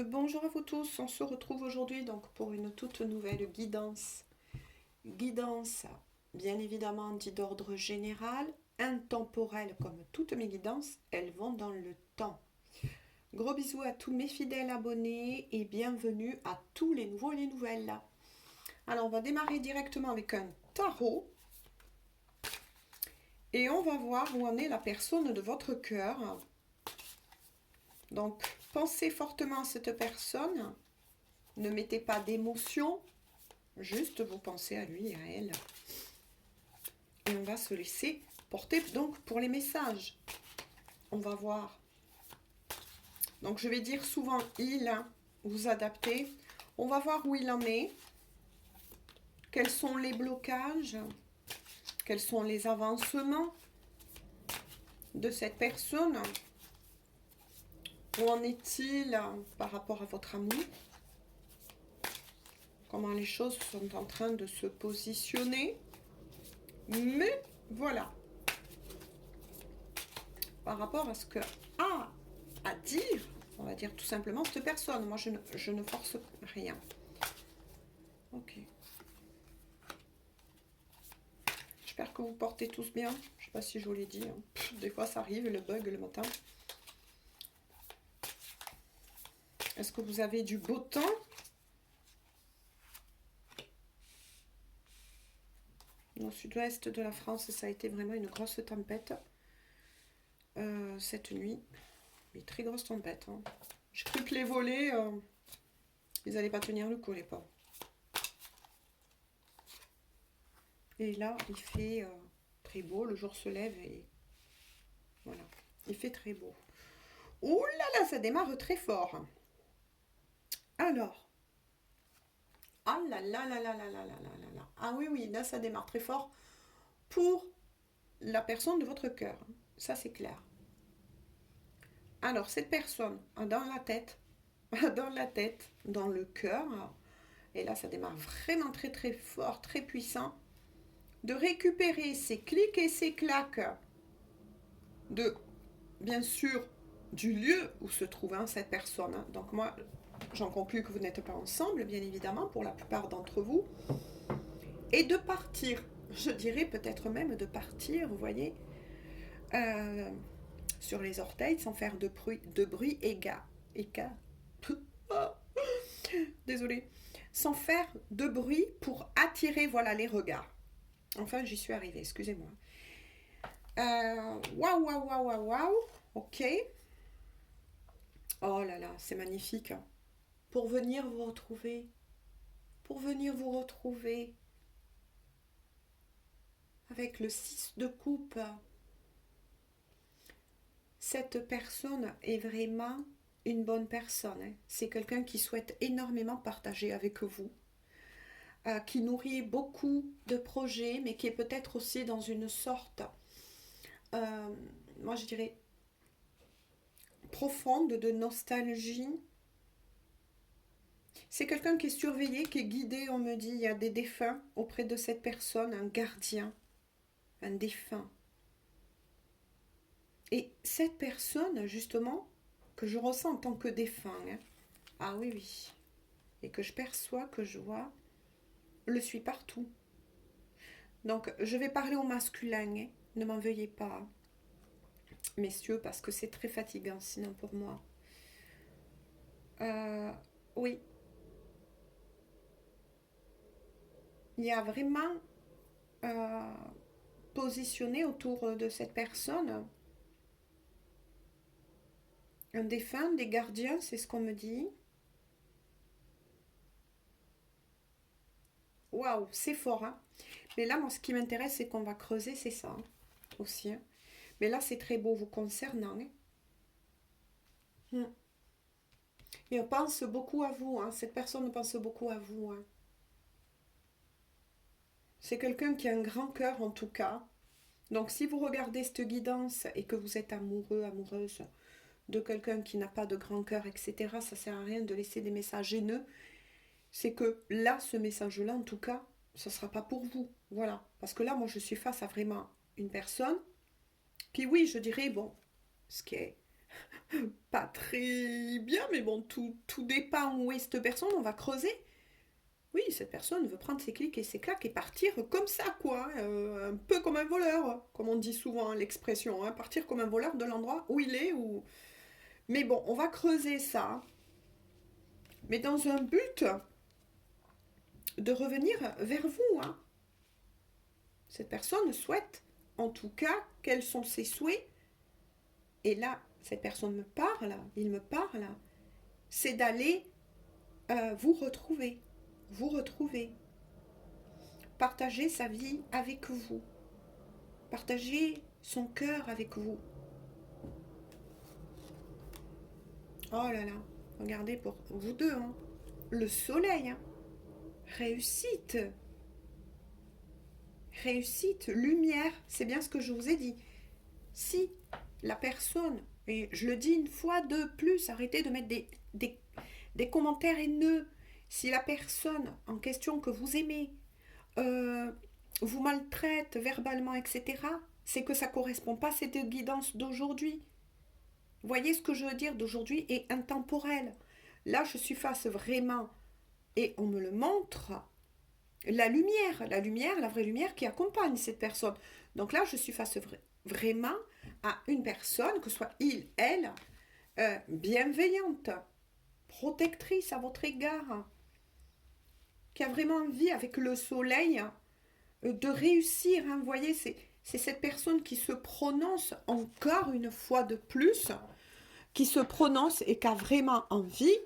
Bonjour à vous tous, on se retrouve aujourd'hui donc pour une toute nouvelle guidance. Guidance, bien évidemment, dit d'ordre général, intemporelle comme toutes mes guidances, elles vont dans le temps. Gros bisous à tous mes fidèles abonnés et bienvenue à tous les nouveaux et les nouvelles. Alors on va démarrer directement avec un tarot et on va voir où en est la personne de votre cœur. Donc pensez fortement à cette personne, ne mettez pas d'émotion. Juste vous pensez à lui et à elle. Et on va se laisser porter donc pour les messages. On va voir. Donc je vais dire souvent il, vous adaptez. On va voir où il en est. Quels sont les blocages. Quels sont les avancements de cette personne. Où en est-il par rapport à votre amour. Comment les choses sont en train de se positionner. Mais voilà. Par rapport à ce que a à dire, on va dire tout simplement cette personne. Moi, je ne force rien. Ok. J'espère que vous portez tous bien. Je ne sais pas si je vous l'ai dit. Des fois, ça arrive, le bug le matin. Est-ce que vous avez du beau temps? Au sud-ouest de la France, ça a été vraiment une grosse tempête cette nuit. Mais très grosse tempête. Hein. J'ai cru que les volets, ils n'allaient pas tenir le coup, les pauvres. Et là, il fait très beau. Le jour se lève et voilà. Il fait très beau. Ouh là là, ça démarre très fort. Alors. Ah là là là là là là là là là. Ah oui, oui, là, ça démarre très fort pour la personne de votre cœur. Ça, c'est clair. Alors, cette personne a dans la tête, dans le cœur, et là, ça démarre vraiment très très fort, très puissant, de récupérer ses clics et ses claques de, bien sûr, du lieu où se trouve cette personne. Donc moi, j'en conclus que vous n'êtes pas ensemble, bien évidemment, pour la plupart d'entre vous. Et de partir, je dirais peut-être même de partir, vous voyez, sur les orteils sans faire de bruit éga. Désolée. Sans faire de bruit pour attirer, voilà, les regards. Enfin, j'y suis arrivée, excusez-moi. Waouh, waouh, waouh, waouh, waouh. Ok. Oh là là, c'est magnifique. Pour venir vous retrouver. Pour venir vous retrouver. Avec le 6 de coupe. Cette personne est vraiment une bonne personne. Hein. C'est quelqu'un qui souhaite énormément partager avec vous. Qui nourrit beaucoup de projets, mais qui est peut-être aussi dans une sorte, moi je dirais, profonde de nostalgie. C'est quelqu'un qui est surveillé, qui est guidé, on me dit, il y a des défunts auprès de cette personne, un gardien, un défunt. Et cette personne, justement, que je ressens en tant que défunt, hein, ah oui, oui, et que je perçois, que je vois, le suis partout. Donc, je vais parler au masculin, hein, ne m'en veuillez pas, messieurs, parce que c'est très fatigant sinon pour moi. Oui, il y a vraiment euh, positionné autour de cette personne un défunt, des gardiens, c'est ce qu'on me dit. Waouh, c'est fort, hein. Mais là, moi, ce qui m'intéresse, c'est qu'on va creuser, c'est ça hein, aussi. Hein. Mais là, c'est très beau vous concernant. Hein. Et on pense beaucoup à vous. Hein. Cette personne pense beaucoup à vous. Hein. C'est quelqu'un qui a un grand cœur, en tout cas. Donc, si vous regardez cette guidance et que vous êtes amoureux, amoureuse de quelqu'un qui n'a pas de grand cœur, etc., ça sert à rien de laisser des messages haineux. C'est que là, ce message-là, en tout cas, ce ne sera pas pour vous. Voilà. Parce que là, moi, je suis face à vraiment une personne qui, oui, je dirais, bon, ce qui est pas très bien, mais bon, tout dépend où est cette personne, on va creuser. Oui, cette personne veut prendre ses clics et ses claques et partir comme ça, quoi. Un peu comme un voleur, comme on dit souvent, hein, l'expression. Hein, partir comme un voleur de l'endroit où il est. Mais bon, on va creuser ça. Mais dans un but de revenir vers vous. Hein. Cette personne souhaite, en tout cas, quels sont ses souhaits. Et là, cette personne me parle, il me parle. C'est d'aller vous retrouver. Vous retrouver. Partager sa vie avec vous. Partager son cœur avec vous. Oh là là, regardez pour vous deux, hein. Le soleil, hein. Réussite. Réussite, lumière, c'est bien ce que je vous ai dit. Si la personne, et je le dis une fois de plus, arrêtez de mettre des commentaires haineux. Si la personne en question que vous aimez vous maltraite verbalement, etc., c'est que ça ne correspond pas à cette guidance d'aujourd'hui. Voyez ce que je veux dire d'aujourd'hui est intemporel. Là, je suis face vraiment, et on me le montre, la lumière, la vraie lumière qui accompagne cette personne. Donc là, je suis face vraiment à une personne, que ce soit il, elle, bienveillante, protectrice à votre égard, qui a vraiment envie, avec le soleil, de réussir. Hein. Vous voyez, c'est cette personne qui se prononce encore une fois de plus, qui se prononce et qui a vraiment envie,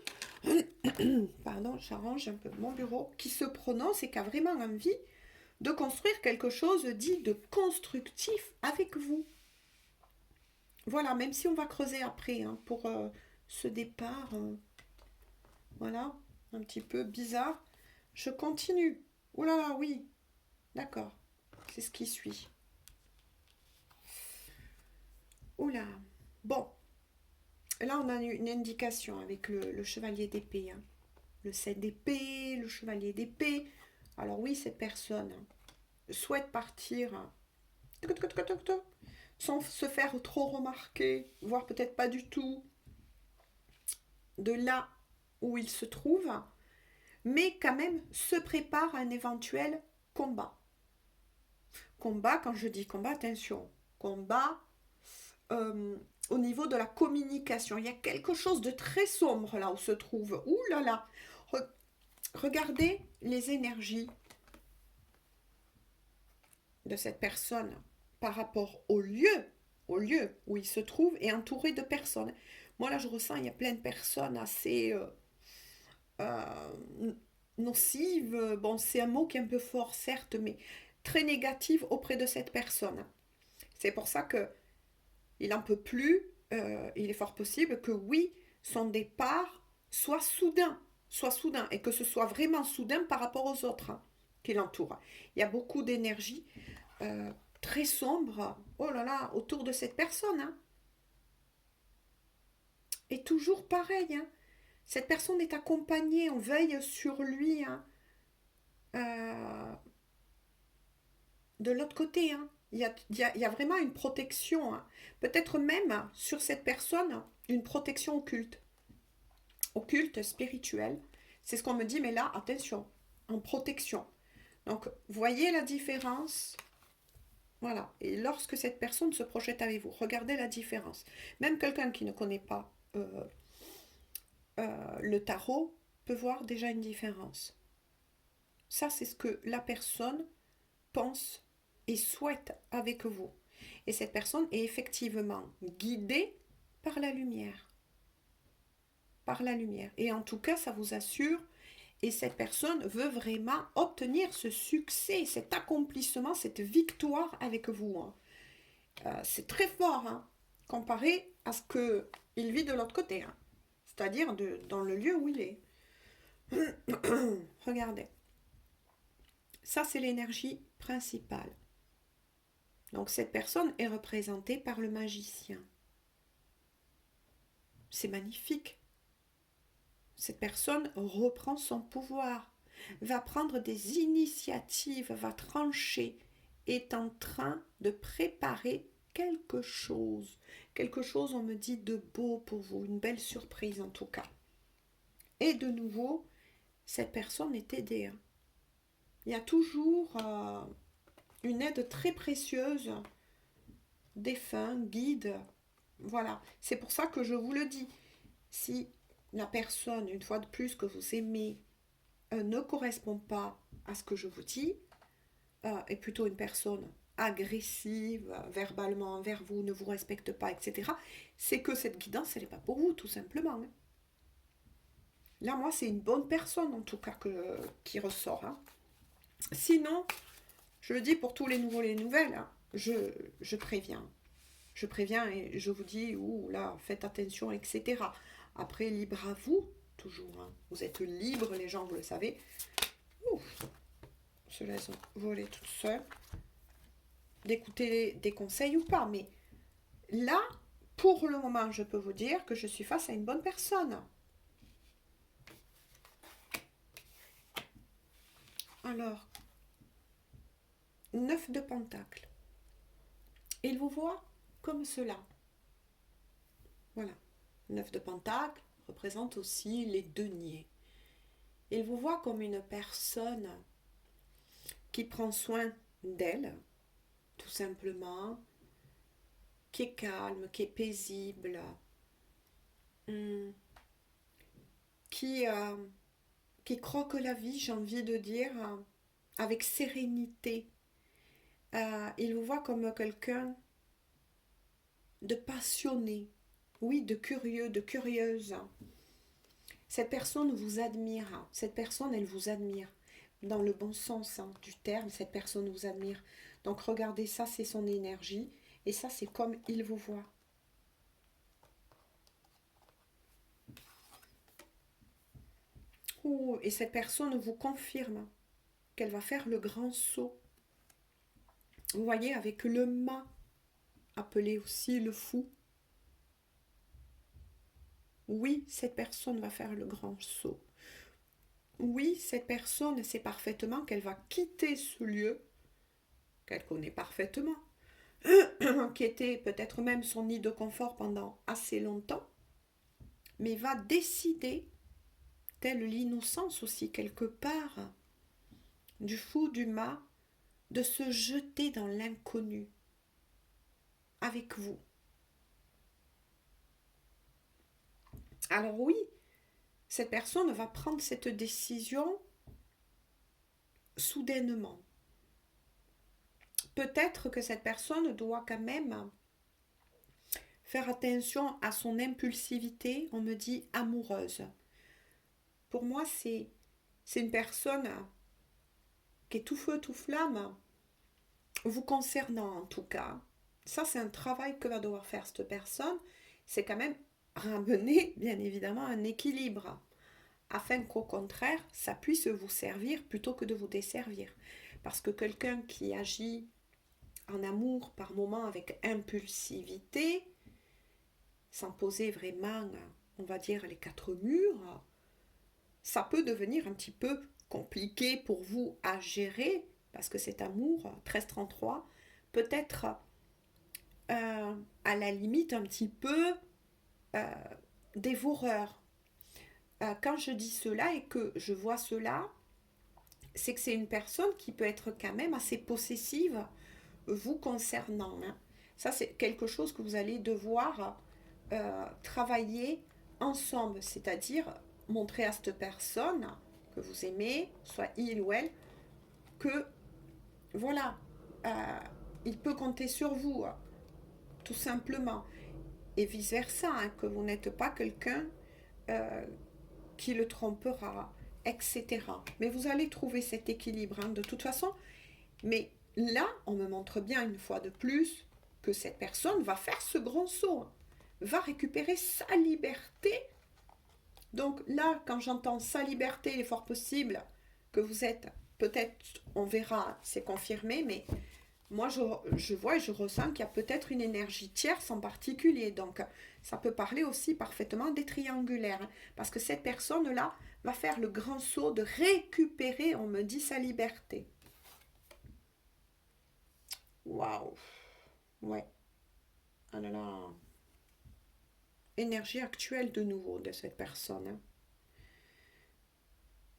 pardon, j'arrange un peu mon bureau, qui se prononce et qui a vraiment envie de construire quelque chose dit de constructif avec vous. Voilà, même si on va creuser après hein, pour ce départ, voilà, un petit peu bizarre. Je continue. Ouh là là, oui, d'accord, c'est ce qui suit. Oula, bon, là on a une indication avec le chevalier d'épée. Hein. Le 7 d'épée, le chevalier d'épée. Alors oui, cette personne souhaite partir sans se faire trop remarquer, voire peut-être pas du tout, de là où il se trouve, mais quand même se prépare à un éventuel combat. Combat, quand je dis combat, attention, combat au niveau de la communication. Il y a quelque chose de très sombre là où se trouve. Ouh là là, regardez les énergies de cette personne par rapport au lieu où il se trouve et entouré de personnes. Moi là je ressens il y a plein de personnes assez nocives. Bon c'est un mot qui est un peu fort certes mais très négatif auprès de cette personne. C'est pour ça que il n'en peut plus. Il est fort possible que oui son départ soit soudain et que ce soit vraiment soudain par rapport aux autres hein, qui l'entourent. Il y a beaucoup d'énergie très sombre, oh là là, autour de cette personne. Hein. Et toujours pareil, hein. Cette personne est accompagnée, on veille sur lui hein, de l'autre côté. Hein. Il y a vraiment une protection, hein. Peut-être même sur cette personne, une protection occulte, spirituelle. C'est ce qu'on me dit, mais là, attention, en protection. Donc, voyez la différence. Voilà. Et lorsque cette personne se projette avec vous, regardez la différence. Même quelqu'un qui ne connaît pas le tarot peut voir déjà une différence. Ça, c'est ce que la personne pense et souhaite avec vous. Et cette personne est effectivement guidée par la lumière. Par la lumière. Et en tout cas, ça vous assure, et cette personne veut vraiment obtenir ce succès, cet accomplissement, cette victoire avec vous. Hein. C'est très fort, hein, comparé à ce qu'il vit de l'autre côté. Hein. C'est-à-dire dans le lieu où il est. Regardez. Ça, c'est l'énergie principale. Donc, cette personne est représentée par le magicien. C'est magnifique. Cette personne reprend son pouvoir, va prendre des initiatives, va trancher, est en train de préparer quelque chose. Quelque chose, on me dit, de beau pour vous, une belle surprise en tout cas. Et de nouveau, cette personne est aidée. Hein. Il y a toujours une aide très précieuse, défunt, guide. Voilà, c'est pour ça que je vous le dis. Si la personne, une fois de plus, que vous aimez, ne correspond pas à ce que je vous dis, est plutôt une personne agressive, verbalement envers vous, ne vous respecte pas, etc., c'est que cette guidance, elle n'est pas pour vous, tout simplement. Hein. Là, moi, c'est une bonne personne, en tout cas, qui ressort. Hein. Sinon, je le dis pour tous les nouveaux, les nouvelles, hein, je préviens. Je préviens et je vous dis, ouh là, faites attention, etc. Après, libre à vous, toujours. Hein. Vous êtes libre, les gens, vous le savez. Ouf, on se laisse voler toute seule. D'écouter des conseils ou pas. Mais là, pour le moment, je peux vous dire que je suis face à une bonne personne. Alors, 9 de pentacles. Il vous voit comme cela. Voilà. 9 de pentacles représente aussi les deniers. Il vous voit comme une personne qui prend soin d'elle, tout simplement, qui est calme, qui est paisible, qui croque la vie, j'ai envie de dire, avec sérénité. Il vous voit comme quelqu'un de passionné, oui, de curieux, de curieuse. Cette personne vous admire, cette personne, elle vous admire. Dans le bon sens du terme, cette personne vous admire. Donc regardez, ça c'est son énergie, et ça c'est comme il vous voit. Ouh, et cette personne vous confirme qu'elle va faire le grand saut. Vous voyez, avec le mât, appelé aussi le fou. Oui, cette personne va faire le grand saut. Oui, cette personne sait parfaitement qu'elle va quitter ce lieu, qu'elle connaît parfaitement, qui était peut-être même son nid de confort pendant assez longtemps, mais va décider, telle l'innocence aussi quelque part, du fou du mât, de se jeter dans l'inconnu avec vous. Alors oui, cette personne va prendre cette décision soudainement. Peut-être que cette personne doit quand même faire attention à son impulsivité, on me dit amoureuse. Pour moi, c'est une personne qui est tout feu, tout flamme, vous concernant en tout cas. Ça, c'est un travail que va devoir faire cette personne. C'est quand même ramener, bien évidemment, un équilibre, afin qu'au contraire, ça puisse vous servir plutôt que de vous desservir. Parce que quelqu'un qui agit en amour par moment avec impulsivité, sans poser vraiment, on va dire, les 4 murs, ça peut devenir un petit peu compliqué pour vous à gérer, parce que cet amour, 1333, peut être à la limite un petit peu dévoreur. Quand je dis cela et que je vois cela, c'est que c'est une personne qui peut être quand même assez possessive vous concernant. Hein. Ça, c'est quelque chose que vous allez devoir travailler ensemble, c'est-à-dire montrer à cette personne que vous aimez, soit il ou elle, que voilà, il peut compter sur vous, tout simplement. Et vice-versa, hein, que vous n'êtes pas quelqu'un qui le trompera, etc. Mais vous allez trouver cet équilibre, hein, de toute façon. Mais là, on me montre bien une fois de plus que cette personne va faire ce grand saut, hein, va récupérer sa liberté. Donc là, quand j'entends sa liberté, il est fort possible que vous êtes, peut-être, on verra, c'est confirmé, mais moi je vois et je ressens qu'il y a peut-être une énergie tierce en particulier. Donc ça peut parler aussi parfaitement des triangulaires, hein, parce que cette personne-là va faire le grand saut de récupérer, on me dit, sa liberté. Waouh! Ouais. Ah là là. Énergie actuelle de nouveau de cette personne. Hein.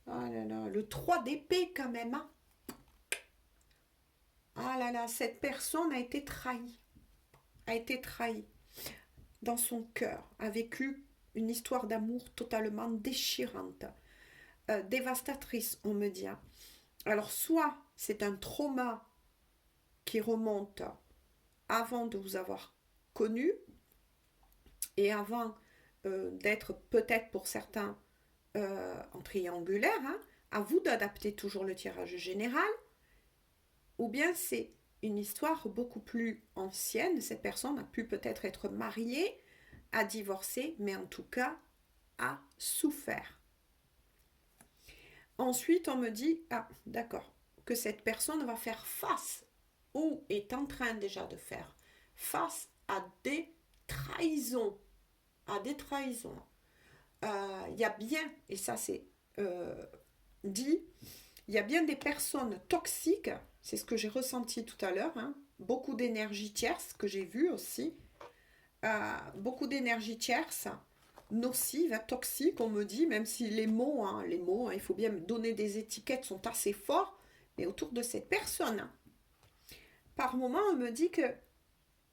Ah là là. Le 3 d'épée quand même. Hein. Ah là là. Cette personne a été trahie. A été trahie. Dans son cœur. A vécu une histoire d'amour totalement déchirante. Dévastatrice, on me dit. Hein. Alors, soit c'est un trauma qui remonte avant de vous avoir connu et avant d'être peut-être pour certains en triangulaire, hein, à vous d'adapter toujours le tirage général, ou bien c'est une histoire beaucoup plus ancienne, cette personne a pu peut-être être mariée, a divorcé, mais en tout cas a souffert. Ensuite, on me dit, ah d'accord, que cette personne va faire face, ou est en train déjà de faire face à des trahisons. À des trahisons. Il y a bien, et ça c'est dit, il y a bien des personnes toxiques, c'est ce que j'ai ressenti tout à l'heure, hein, beaucoup d'énergie tierce que j'ai vu aussi, beaucoup d'énergie tierce, nocive, toxique, on me dit, même si les mots, hein, il faut bien donner des étiquettes, sont assez forts, mais autour de cette personne, hein, par moment, on me dit que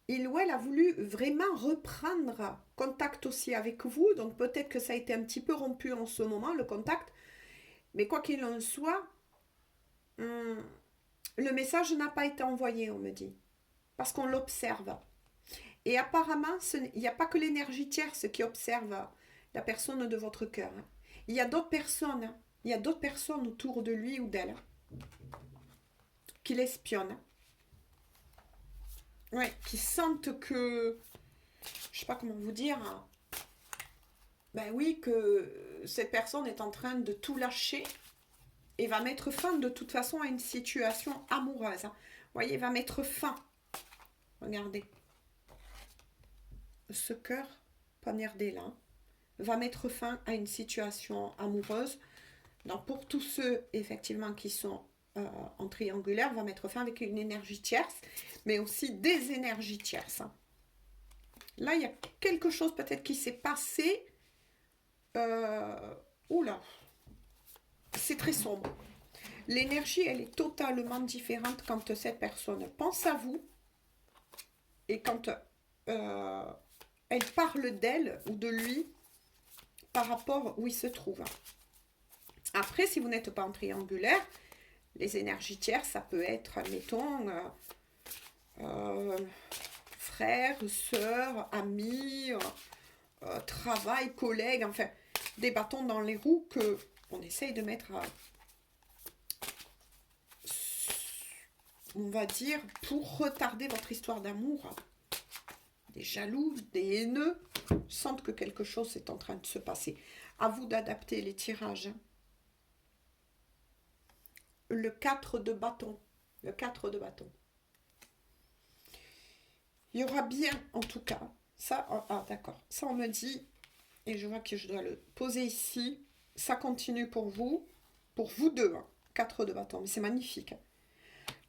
il ou elle a voulu vraiment reprendre contact aussi avec vous, donc peut-être que ça a été un petit peu rompu en ce moment, le contact, mais quoi qu'il en soit, le message n'a pas été envoyé, on me dit, parce qu'on l'observe. Et apparemment, il n'y a pas que l'énergie tierce qui observe la personne de votre cœur. Hein. Il y a d'autres personnes, hein. Il y a d'autres personnes autour de lui ou d'elle qui l'espionnent. Ouais, qui sentent que, je sais pas comment vous dire, hein. Ben oui, que cette personne est en train de tout lâcher et va mettre fin de toute façon à une situation amoureuse. Hein. Vous voyez, va mettre fin. Regardez. Ce cœur poignardé là va mettre fin à une situation amoureuse. Donc pour tous ceux effectivement qui sont en triangulaire, va mettre fin avec une énergie tierce, mais aussi des énergies tierces. Hein. Là, il y a quelque chose peut-être qui s'est passé. Oula, c'est très sombre. L'énergie, elle est totalement différente quand cette personne pense à vous et quand elle parle d'elle ou de lui par rapport où il se trouve. Après, si vous n'êtes pas en triangulaire, les énergies tierces, ça peut être, mettons, frère, sœur, ami, travail, collègue, enfin, des bâtons dans les roues que on essaye de mettre, on va dire, pour retarder votre histoire d'amour. Des jaloux, des haineux sentent que quelque chose est en train de se passer. À vous d'adapter les tirages. Le 4 de bâton. Le 4 de bâton. Il y aura bien, en tout cas, ça, ah d'accord, ça on me dit, et je vois que je dois le poser ici, ça continue pour vous deux, hein, 4 de bâton, mais c'est magnifique.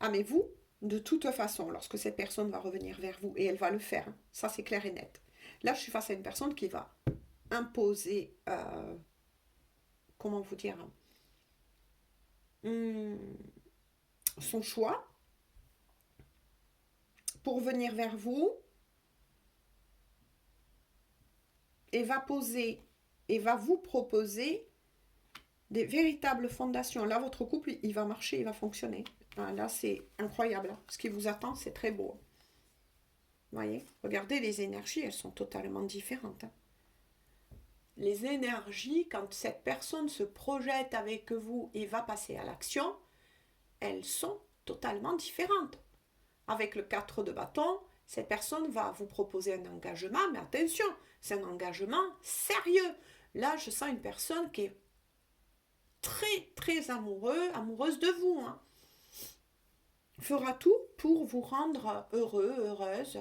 Ah mais vous, de toute façon, lorsque cette personne va revenir vers vous, et elle va le faire, hein, ça c'est clair et net. Là, je suis face à une personne qui va imposer, comment vous dire, son choix pour venir vers vous et va poser et va vous proposer des véritables fondations. Là, votre couple, il va marcher, il va fonctionner. Là, c'est incroyable. Ce qui vous attend, c'est très beau. Vous voyez, regardez, les énergies, elles sont totalement différentes. Les énergies, quand cette personne se projette avec vous et va passer à l'action, elles sont totalement différentes. Avec le 4 de bâton, cette personne va vous proposer un engagement, mais attention, c'est un engagement sérieux. Là, je sens une personne qui est très, très amoureuse de vous. Hein. Fera tout pour vous rendre heureux, heureuse,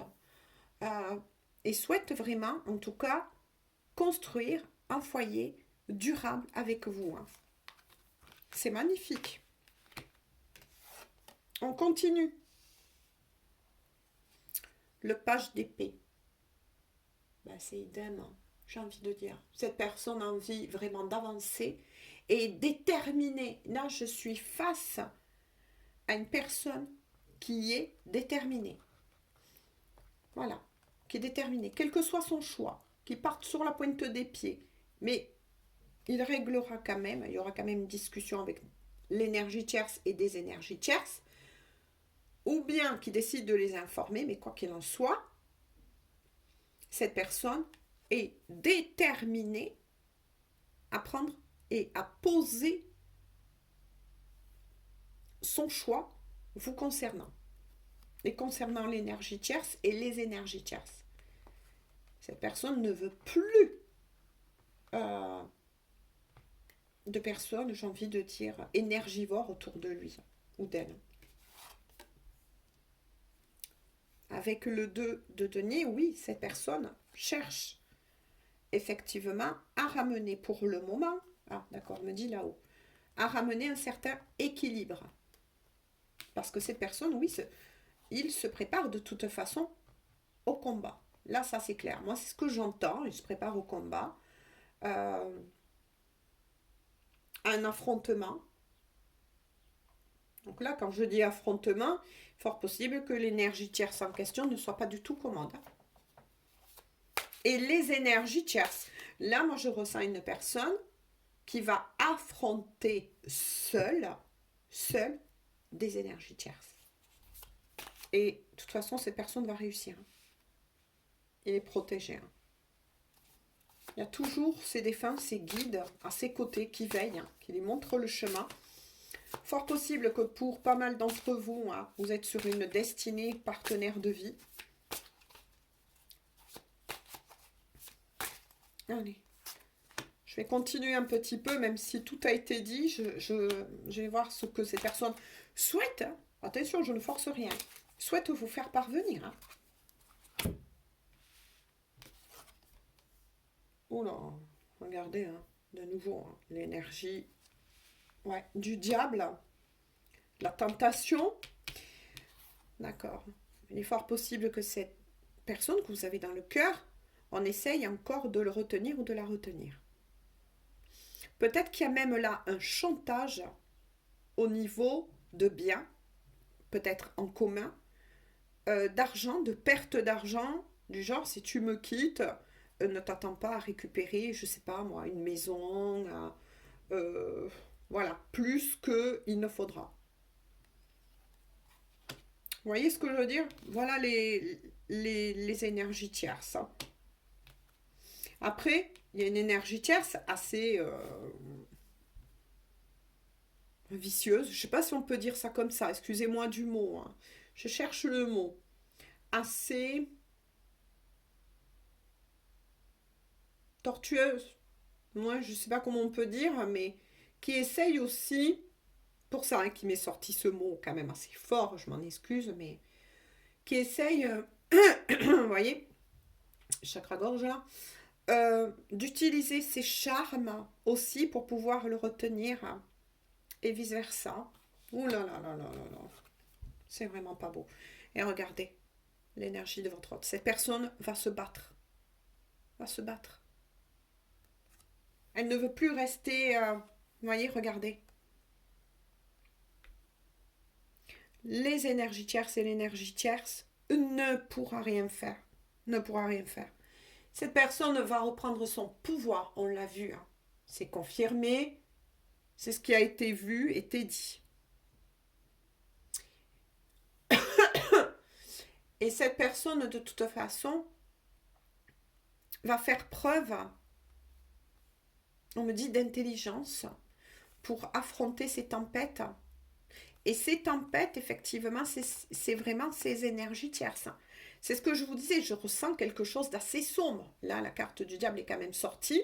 et souhaite vraiment, en tout cas, construire un foyer durable avec vous. Hein. C'est magnifique. On continue. Le page d'épée. Ben, c'est idem, hein, j'ai envie de dire. Cette personne a envie vraiment d'avancer et est déterminée. Là, je suis face à une personne qui est déterminée. Voilà, qui est déterminée, quel que soit son choix, qui parte sur la pointe des pieds. Mais il réglera quand même, il y aura quand même une discussion avec l'énergie tierce et des énergies tierces, ou bien qui décide de les informer, mais quoi qu'il en soit, cette personne est déterminée à prendre et à poser son choix vous concernant. Et concernant l'énergie tierce et les énergies tierces. Cette personne ne veut plus de personnes, j'ai envie de dire, énergivores autour de lui ou d'elle. Avec le 2 de denier, oui, cette personne cherche effectivement à ramener pour le moment, ah d'accord, me dit là-haut, à ramener un certain équilibre. Parce que cette personne, oui, il se prépare de toute façon au combat. Là, ça c'est clair. Moi, c'est ce que j'entends, il se prépare au combat. Un affrontement. Donc là, quand je dis affrontement, fort possible que l'énergie tierce en question ne soit pas du tout commande. Et les énergies tierces. Là, moi, je ressens une personne qui va affronter seule des énergies tierces. Et de toute façon, cette personne va réussir. Il est protégé. Il y a toujours ses défunts, ses guides à ses côtés qui veillent, qui lui montrent le chemin. Fort possible que pour pas mal d'entre vous, vous êtes sur une destinée partenaire de vie. Allez. Je vais continuer un petit peu, même si tout a été dit. Je vais voir ce que ces personnes souhaitent. Attention, je ne force rien. Souhaitent vous faire parvenir. Oh là, regardez, de nouveau, l'énergie du diable, la tentation. D'accord. Il est fort possible que cette personne que vous avez dans le cœur, on essaye encore de le retenir ou de la retenir. Peut-être qu'il y a même là un chantage au niveau de biens, peut-être en commun, d'argent, de perte d'argent, du genre si tu me quittes, ne t'attends pas à récupérer, je sais pas moi, une maison, voilà, plus qu'il ne faudra. Vous voyez ce que je veux dire? Voilà les énergies tierces. Après, il y a une énergie tierce assez vicieuse. Je ne sais pas si on peut dire ça comme ça. Excusez-moi du mot. Je cherche le mot. Assez tortueuse. Moi, je ne sais pas comment on peut dire, mais qui essaye aussi, pour ça qui m'est sorti ce mot quand même assez fort, je m'en excuse, mais qui essaye, vous voyez, chakra-gorge là, d'utiliser ses charmes aussi pour pouvoir le retenir et vice-versa. Ouh là là là là là là. C'est vraiment pas beau. Et regardez l'énergie de votre hôte. Cette personne va se battre. Va se battre. Elle ne veut plus rester... vous voyez, regardez. Les énergies tierces et l'énergie tierce ne pourra rien faire. Ne pourra rien faire. Cette personne va reprendre son pouvoir. On l'a vu. C'est confirmé. C'est ce qui a été vu, été dit. Et cette personne, de toute façon, va faire preuve, on me dit, d'intelligence pour affronter ces tempêtes. Et ces tempêtes, effectivement, c'est vraiment ces énergies tierces. C'est ce que je vous disais, je ressens quelque chose d'assez sombre. Là, la carte du diable est quand même sortie.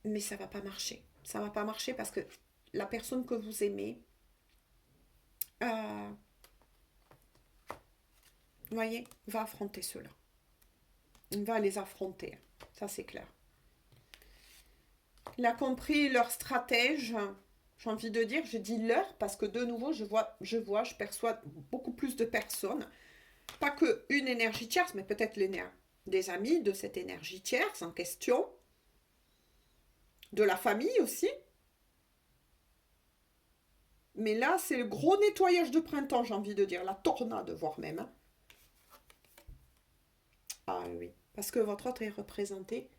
Mais ça ne va pas marcher. Ça ne va pas marcher parce que la personne que vous aimez, vous voyez, va affronter cela. Il va les affronter. Ça, c'est clair. Il a compris leur stratège. J'ai envie de dire, je dis leur parce que de nouveau, je perçois beaucoup plus de personnes Pas que une énergie tierce, mais peut-être des amis de cette énergie tierce en question, de la famille aussi. Mais là, c'est le gros nettoyage de printemps, j'ai envie de dire, la tornade, voire même. Hein. Ah oui, parce que votre autre est représenté,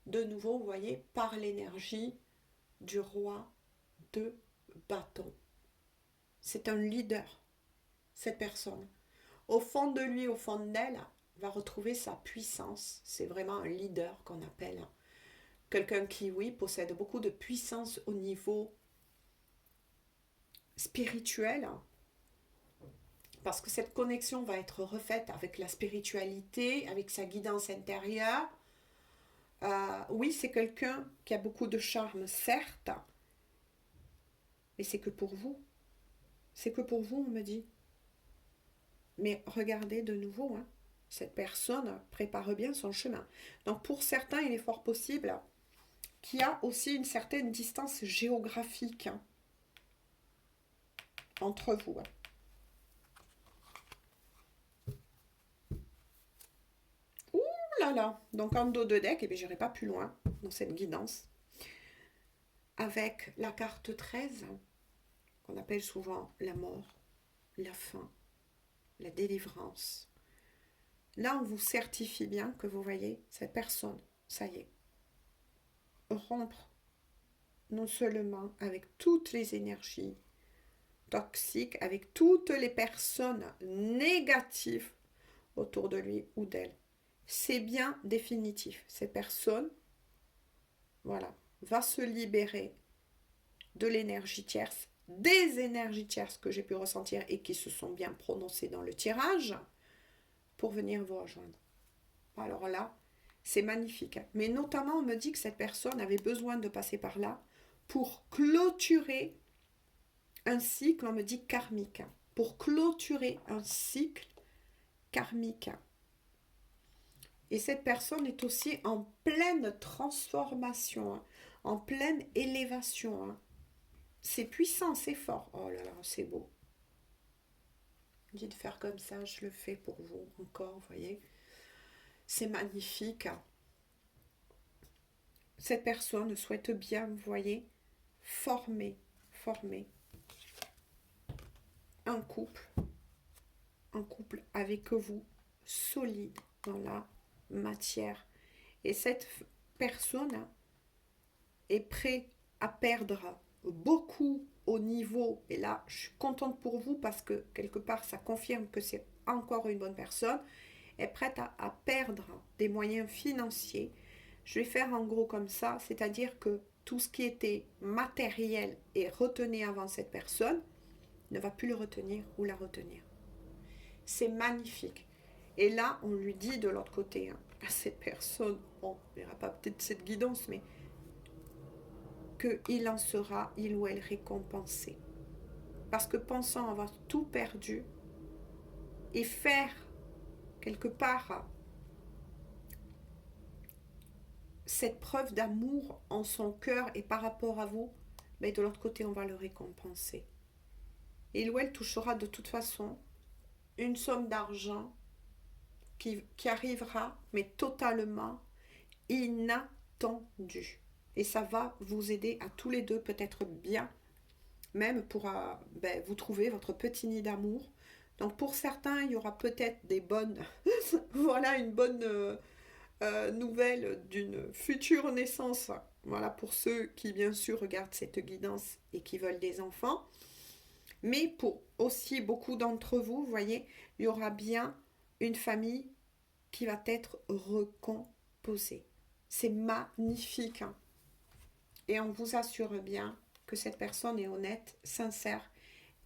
de nouveau, vous voyez, par l'énergie du roi de bâton. C'est un leader, cette personne. Au fond de lui, au fond d'elle, va retrouver sa puissance. C'est vraiment un leader qu'on appelle. Quelqu'un qui, oui, possède beaucoup de puissance au niveau spirituel, parce que cette connexion va être refaite avec la spiritualité, avec sa guidance intérieure. Oui, c'est quelqu'un qui a beaucoup de charme, certes, mais c'est que pour vous. C'est que pour vous, on me dit. Mais regardez de nouveau, hein, cette personne prépare bien son chemin. Donc pour certains, il est fort possible qu'il y a aussi une certaine distance géographique hein, entre vous. Hein. Ouh là là. Donc en dos de deck, je n'irai pas plus loin dans cette guidance. Avec la carte 13, qu'on appelle souvent la mort, la fin, la délivrance. Là, on vous certifie bien que vous voyez cette personne, ça y est, rompre non seulement avec toutes les énergies toxiques, avec toutes les personnes négatives autour de lui ou d'elle. C'est bien définitif. Cette personne, voilà, va se libérer de l'énergie tierce, des énergies tierces que j'ai pu ressentir et qui se sont bien prononcées dans le tirage pour venir vous rejoindre. Alors là, c'est magnifique. Mais notamment, on me dit que cette personne avait besoin de passer par là pour clôturer un cycle, on me dit karmique. Pour clôturer un cycle karmique. Et cette personne est aussi en pleine transformation, en pleine élévation. C'est puissant, c'est fort. Oh là là, c'est beau. Dites de faire comme ça, je le fais pour vous encore, vous voyez. C'est magnifique. Cette personne souhaite bien, vous voyez, former un couple avec vous, solide dans la matière. Et cette personne est prête à perdre beaucoup au niveau, et là je suis contente pour vous parce que quelque part ça confirme que c'est encore une bonne personne, est prête à perdre des moyens financiers. Je vais faire en gros comme ça, c'est-à-dire que tout ce qui était matériel et retenu avant cette personne ne va plus le retenir ou la retenir. C'est magnifique. Et là, on lui dit de l'autre côté, hein, à cette personne, bon, il n'y aura pas peut-être cette guidance, mais qu'il en sera, il ou elle, récompensé. Parce que pensant avoir tout perdu et faire quelque part cette preuve d'amour en son cœur et par rapport à vous, mais de l'autre côté, on va le récompenser. Il ou elle touchera de toute façon une somme d'argent qui arrivera, mais totalement inattendue. Et ça va vous aider à tous les deux peut-être bien, même pour vous trouver votre petit nid d'amour. Donc pour certains, il y aura peut-être des bonnes, voilà, une bonne nouvelle d'une future naissance. Voilà, pour ceux qui bien sûr regardent cette guidance et qui veulent des enfants. Mais pour aussi beaucoup d'entre vous, vous voyez, il y aura bien une famille qui va être recomposée. C'est magnifique. Hein. Et on vous assure bien que cette personne est honnête, sincère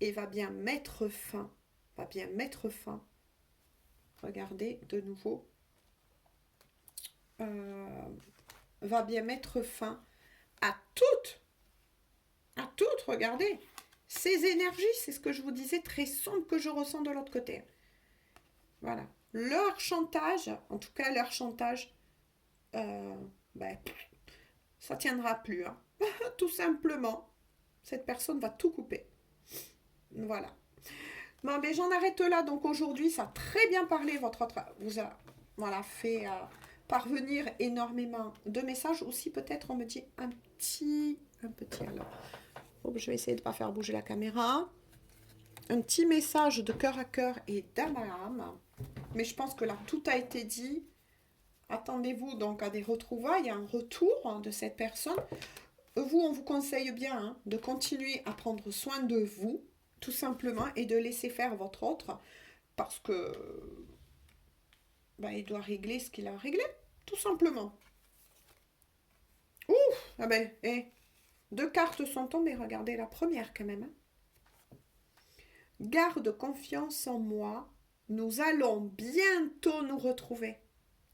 et va bien mettre fin. Regardez de nouveau. Va bien mettre fin à toutes, regardez. Ces énergies, c'est ce que je vous disais, très sombres que je ressens de l'autre côté. Voilà. Leur chantage, en tout cas leur chantage, ça tiendra plus. Hein. Tout simplement, cette personne va tout couper. Voilà. Bon, ben j'en arrête là. Donc aujourd'hui, ça a très bien parlé. Votre autre vous a voilà, fait parvenir énormément de messages. Aussi, peut-être, on me dit un petit alors. Oh, je vais essayer de ne pas faire bouger la caméra. Un petit message de cœur à cœur et d'âme à âme. Mais je pense que là, tout a été dit. Attendez-vous donc à des retrouvailles, à un retour de cette personne. Vous, on vous conseille bien de continuer à prendre soin de vous, tout simplement, et de laisser faire votre autre, parce que il doit régler ce qu'il a réglé, tout simplement. Ouf, ah ben, deux cartes sont tombées, regardez la première quand même. Garde confiance en moi, nous allons bientôt nous retrouver.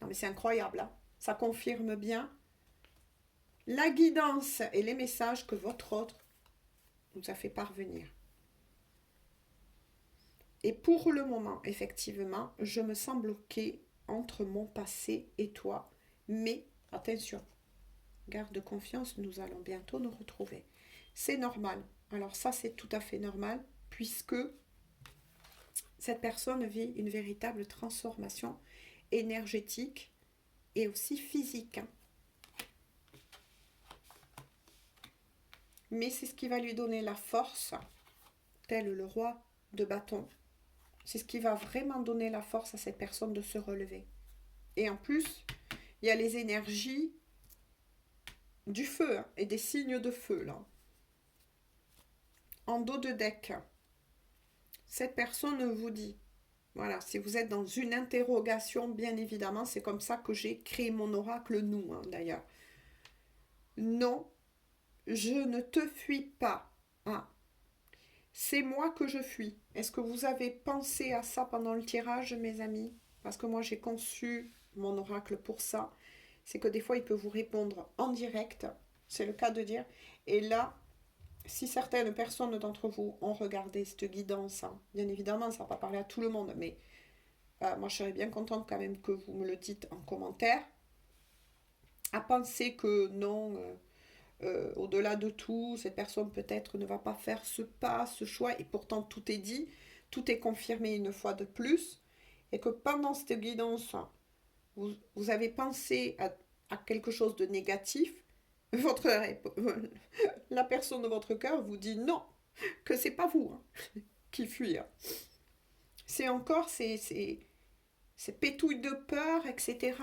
Non mais c'est incroyable, hein. Ça confirme bien la guidance et les messages que votre autre nous a fait parvenir. Et pour le moment, effectivement, je me sens bloquée entre mon passé et toi. Mais attention, garde confiance, nous allons bientôt nous retrouver. C'est normal. Alors ça, c'est tout à fait normal, puisque cette personne vit une véritable transformation énergétique et aussi physique. Mais c'est ce qui va lui donner la force, tel le roi de bâton. C'est ce qui va vraiment donner la force à cette personne de se relever. Et en plus, il y a les énergies du feu et des signes de feu là. En dos de deck, cette personne vous dit, voilà, si vous êtes dans une interrogation, bien évidemment, c'est comme ça que j'ai créé mon oracle nous, d'ailleurs. Non, je ne te fuis pas. Ah, c'est moi que je fuis. Est-ce que vous avez pensé à ça pendant le tirage, mes amis? Parce que moi, j'ai conçu mon oracle pour ça. C'est que des fois, il peut vous répondre en direct. C'est le cas de dire. Et là, si certaines personnes d'entre vous ont regardé cette guidance, bien évidemment, ça ne va pas parler à tout le monde, mais moi, je serais bien contente quand même que vous me le dites en commentaire. À penser que non... au-delà de tout, cette personne peut-être ne va pas faire ce pas, ce choix, et pourtant tout est dit, tout est confirmé une fois de plus, et que pendant cette guidance, vous avez pensé à quelque chose de négatif, votre, la personne de votre cœur vous dit non, que c'est pas vous qui fuit. C'est encore ces pétouilles de peur, etc.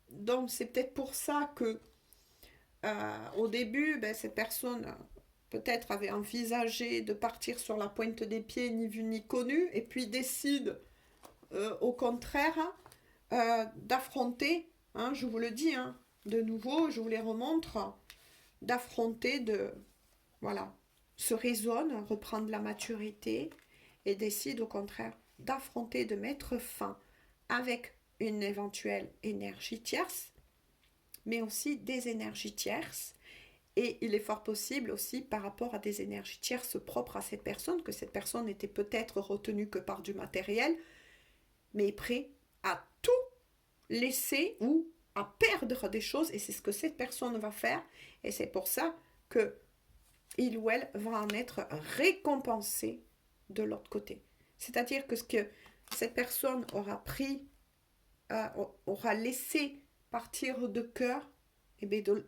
Donc c'est peut-être pour ça que au début, cette personne peut-être avait envisagé de partir sur la pointe des pieds, ni vu ni connu, et puis décide au contraire d'affronter, je vous le dis, de nouveau, je vous les remontre, d'affronter, voilà, se raisonne, reprendre la maturité, et décide au contraire d'affronter, de mettre fin avec une éventuelle énergie tierce, mais aussi des énergies tierces. Et il est fort possible aussi par rapport à des énergies tierces propres à cette personne, que cette personne était peut-être retenue que par du matériel, mais est prêt à tout laisser ou à perdre des choses, et c'est ce que cette personne va faire, et c'est pour ça que il ou elle va en être récompensé de l'autre côté. C'est-à-dire que ce que cette personne aura pris, aura laissé partir de cœur,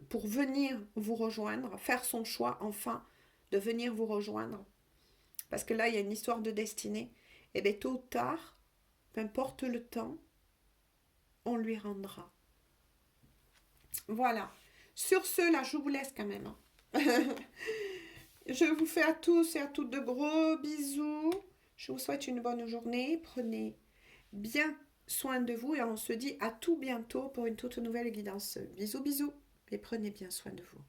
pour venir vous rejoindre, faire son choix enfin de venir vous rejoindre. Parce que là, il y a une histoire de destinée. Et bien tôt ou tard, peu importe le temps, on lui rendra. Voilà. Sur ce, là, je vous laisse quand même. Je vous fais à tous et à toutes de gros bisous. Je vous souhaite une bonne journée. Prenez bien soin de vous et on se dit à tout bientôt pour une toute nouvelle guidance. Bisous, bisous et prenez bien soin de vous.